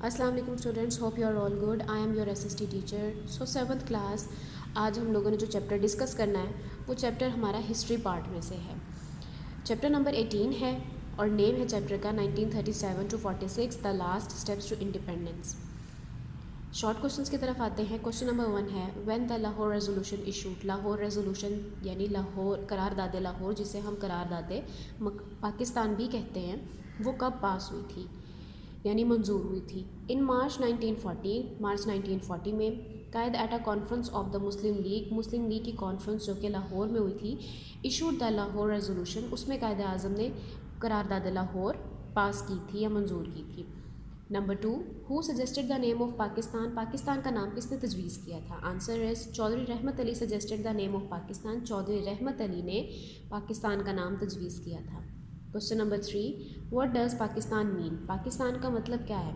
السلام علیکم students, hope you are all good. I am your S S T teacher. So 7th class آج ہم لوگوں نے جو چیپٹر ڈسکس کرنا ہے وہ چیپٹر ہمارا ہسٹری پارٹ میں سے ہے. چیپٹر نمبر 18 ہے اور نیم ہے چیپٹر کا 1937 to 46 the last steps to independence. Short questions کی طرف آتے ہیں. کوشچن نمبر 1 ہے when the Lahore resolution issued. Lahore resolution یعنی لاہور قرارداد لاہور جسے ہم قرارداد پاکستان بھی کہتے ہیں، وہ کب پاس ہوئی تھی یعنی منظور ہوئی تھی؟ ان مارچ 1940 میں Quaid at a conference of the Muslim League کی کانفرنس جو کہ لاہور میں ہوئی تھی، ایشوڈ دا لاہور ریزولوشن. اس میں قائد اعظم نے قرارداد لاہور پاس کی تھی یا منظور کی تھی. Number 2 who suggested the name of Pakistan. Pakistan کا نام کس نے تجویز کیا تھا؟ Answer is Chaudhry Rehmat Ali suggested the name of Pakistan. Chaudhry Rehmat Ali نے پاکستان کا نام تجویز کیا تھا. Question number 3 what does Pakistan mean. Pakistan کا مطلب کیا ہے؟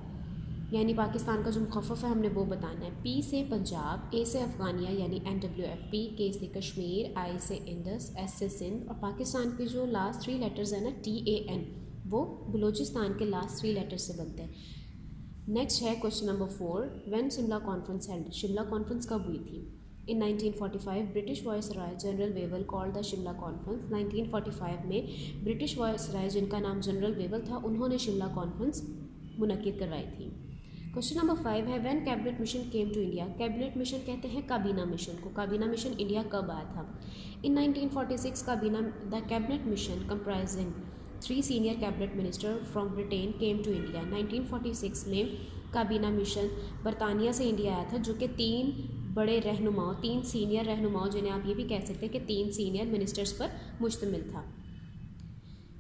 یعنی پاکستان کا جو مخفف ہے ہم نے وہ بتانا ہے. پی سے پنجاب، اے سے افغانیہ یعنی NWFP، کے سے کشمیر، آئی سے انڈس، ایس سے سندھ، اور پاکستان کے جو لاسٹ 3 لیٹرز ہیں نا TAN، وہ بلوچستان کے لاسٹ 3 لیٹر سے بنتے ہیں. نیکسٹ ہے question number 4 when Shimla conference held. Shimla conference کب ہوئی تھی؟ In 1945 British viceroy general Wavell called the Shimla conference. 1945 میں برٹش وائس رائے جن کا نام جنرل ویول تھا، انہوں نے شملہ کانفرنس منعقد کروائی تھی. کوشچن نمبر 5 ہے when cabinet mission came to India. Cabinet mission کہتے ہیں کابینہ مشن کو. کابینہ مشن انڈیا کب آیا تھا؟ In 1946 the cabinet mission comprising 3 senior cabinet minister from Britain came to India. 1946 میں کابینہ مشن برطانیہ سے انڈیا آیا تھا، جو کہ 3 بڑے رہنماؤں، 3 سینئر رہنماؤں، جنہیں آپ یہ بھی کہہ سکتے ہیں کہ 3 سینئر منسٹرز پر مشتمل تھا.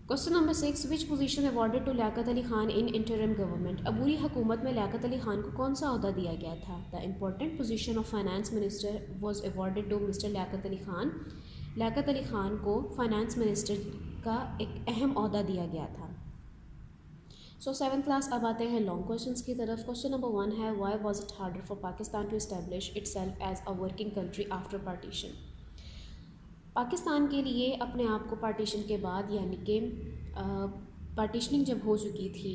Question number 6 which position awarded to Liaquat Ali Khan in interim government. عبوری حکومت میں لیاقت علی خان کو کون سا عہدہ دیا گیا تھا؟ The important position of finance minister was awarded to mister Liaquat Ali Khan. Liaquat Ali Khan کو فائنانس منسٹر کا ایک اہم عہدہ دیا گیا تھا. سو 7th کلاس اب آتے ہیں لانگ کوشچنس کی طرف. کوشچن نمبر 1 ہے why was it harder for Pakistan to establish itself as a working country after partition. Pakistan کے لیے اپنے آپ کو پارٹیشن کے بعد، یعنی کہ پارٹیشننگ جب ہو چکی تھی،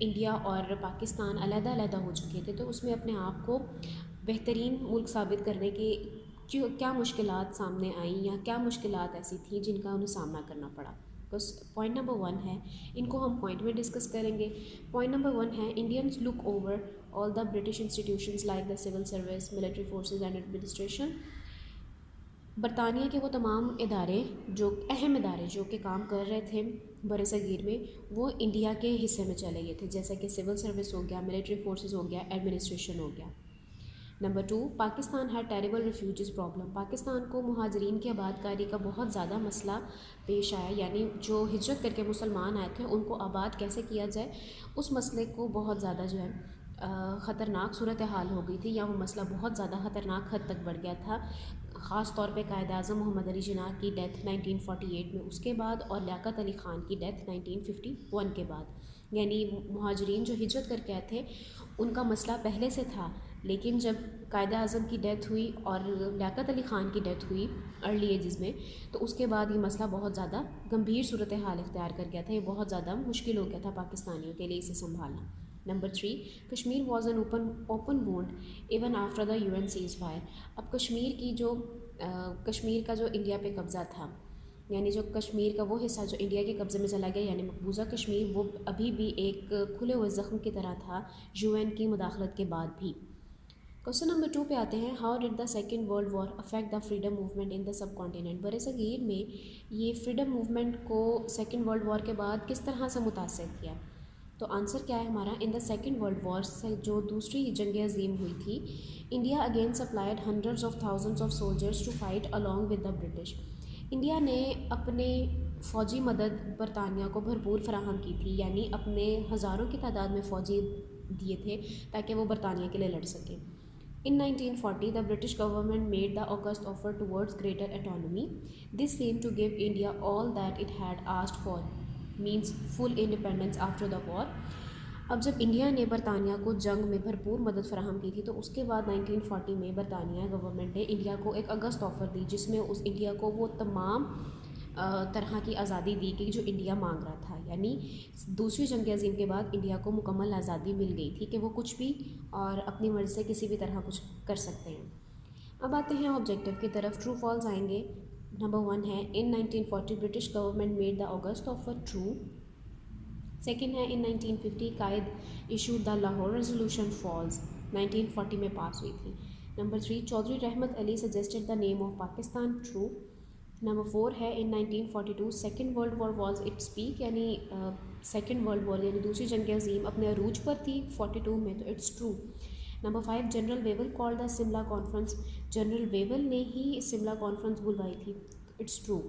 انڈیا اور پاکستان علیحدہ علیحدہ ہو چکے تھے، تو اس میں اپنے آپ کو بہترین ملک ثابت کرنے کے کیا مشکلات سامنے آئیں یا کیا مشکلات ایسی تھیں جن کا انہیں سامنا کرنا پڑا. بس پوائنٹ نمبر 1 ہے، ان کو ہم پوائنٹ میں ڈسکس کریں گے. پوائنٹ نمبر 1 ہے Indians look over all the British institutions like the civil service, military forces and administration. برطانیہ کے وہ تمام ادارے، جو اہم ادارے جو کہ کام کر رہے تھے بر صغیر میں، وہ انڈیا کے حصے میں چلے گئے تھے، جیسا کہ سول سروس ہو گیا، ملٹری فورسز ہو گیا، ایڈمنسٹریشن ہو گیا. Number 2 Pakistan had terrible refugees problem. Pakistan کو مہاجرین کی آباد کاری کا بہت زیادہ مسئلہ پیش آیا، یعنی جو ہجرت کر کے مسلمان آئے تھے ان کو آباد کیسے کیا جائے، اس مسئلے کو بہت زیادہ جو ہے خطرناک صورتحال ہو گئی تھی، یا وہ مسئلہ بہت زیادہ خطرناک حد تک بڑھ گیا تھا، خاص طور پہ قائد اعظم محمد علی جناح کی ڈیتھ 1948 میں، اس کے بعد، اور لیاقت علی خان کی ڈیتھ 1951 کے بعد. یعنی مہاجرین جو ہجرت کر کے آئے تھے ان کا مسئلہ پہلے سے تھا، لیکن جب قائد اعظم کی ڈیتھ ہوئی اور لیاقت علی خان کی ڈیتھ ہوئی ارلی ایجز میں، تو اس کے بعد یہ مسئلہ بہت زیادہ گمبھیر صورتحال اختیار کر گیا تھا. یہ بہت زیادہ مشکل ہو گیا تھا پاکستانیوں کے لیے اسے سنبھالنا. Number 3 Kashmir was an open Wundt even after the UN cease fire. اب کشمیر کا جو انڈیا پہ قبضہ تھا، یعنی جو کشمیر کا وہ حصہ جو انڈیا کے قبضے میں چلا گیا، یعنی مقبوضہ کشمیر، وہ ابھی بھی ایک کھلے ہوئے زخم کی طرح تھا UN کی مداخلت کے بعد بھی. کوشچن نمبر 2 پہ آتے ہیں how did the second world war affect the freedom movement in the subcontinent. بر صغیر میں یہ فریڈم موومنٹ کو سیکنڈ ورلڈ وار کے بعد کس طرح سے متاثر کیا؟ تو آنسر کیا ہے ہمارا، ان دا سیکنڈ ورلڈ وار سے جو دوسری جنگ عظیم ہوئی تھی، India again supplied hundreds of thousands of soldiers to fight along with the British. India نے اپنے فوجی مدد برطانیہ کو بھرپور فراہم کی تھی، یعنی اپنے ہزاروں کی تعداد میں فوجی دیے تھے تاکہ وہ برطانیہ کے لیے لڑ سکیں. In 1940, the British government made the august offer towards greater autonomy. This seemed to give India all that it had asked for, means full independence after the war. اب جب انڈیا نے برطانیہ کو جنگ میں بھرپور مدد فراہم کی تھی، تو اس کے بعد 1940 میں برطانیہ گورنمنٹ نے انڈیا کو ایک اگست آفر دی، جس میں اس انڈیا کو وہ تمام طرح کی آزادی دی کہ جو انڈیا مانگ رہا تھا، یعنی دوسری جنگ عظیم کے بعد انڈیا کو مکمل آزادی مل گئی تھی کہ وہ کچھ بھی اور اپنی مرضی سے کسی بھی طرح کچھ کر سکتے ہیں۔ اب آتے ہیں آبجیکٹیو کی طرف، ٹرو فالس آئیں گے۔ نمبر 1 ہے in 1940 British government made the August offer true. Second ہے in 1950 Quaid issued the Lahore resolution, false, 1940 میں پاس ہوئی تھی۔ Number 3 Chaudhry Rehmat Ali suggested the name of Pakistan, true. Number 4 ہے in 1942 second world war was its peak, یعنی second world war یعنی دوسری جنگ عظیم اپنے عروج پر تھی 42 میں، تو it's true. Number 5 general Wavell call the Simla conference, general Wavell نے ہی سملا کانفرنس بلوائی تھی، it's true.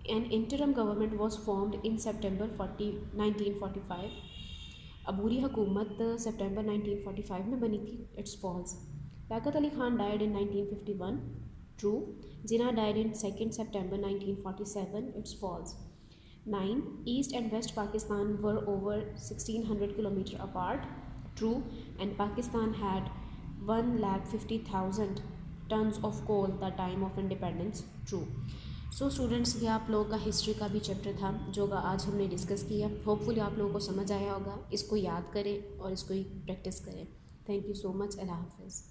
An interim government was formed in September 1945، عبوری حکومت سپٹمبر 1945 میں بنی تھی، it's false. Liaquat Ali Khan died in 1951، ٹرو۔ Jinnah died in 2 September 1947، it's false. 9 east and west Pakistan were over 1600 kilometre apart, true, and Pakistan head 1,50,000 tons of coal the time of independence, true. So students, یہ آپ لوگوں کا ہسٹری کا بھی چیپٹر تھا جو آج ہم نے ڈسکس کیا۔ ہوپ فلی آپ لوگوں کو سمجھ آیا ہوگا، اس کو یاد کریں اور اس کو پریکٹس کریں۔ تھینک یو سو مچ، اللہ حافظ۔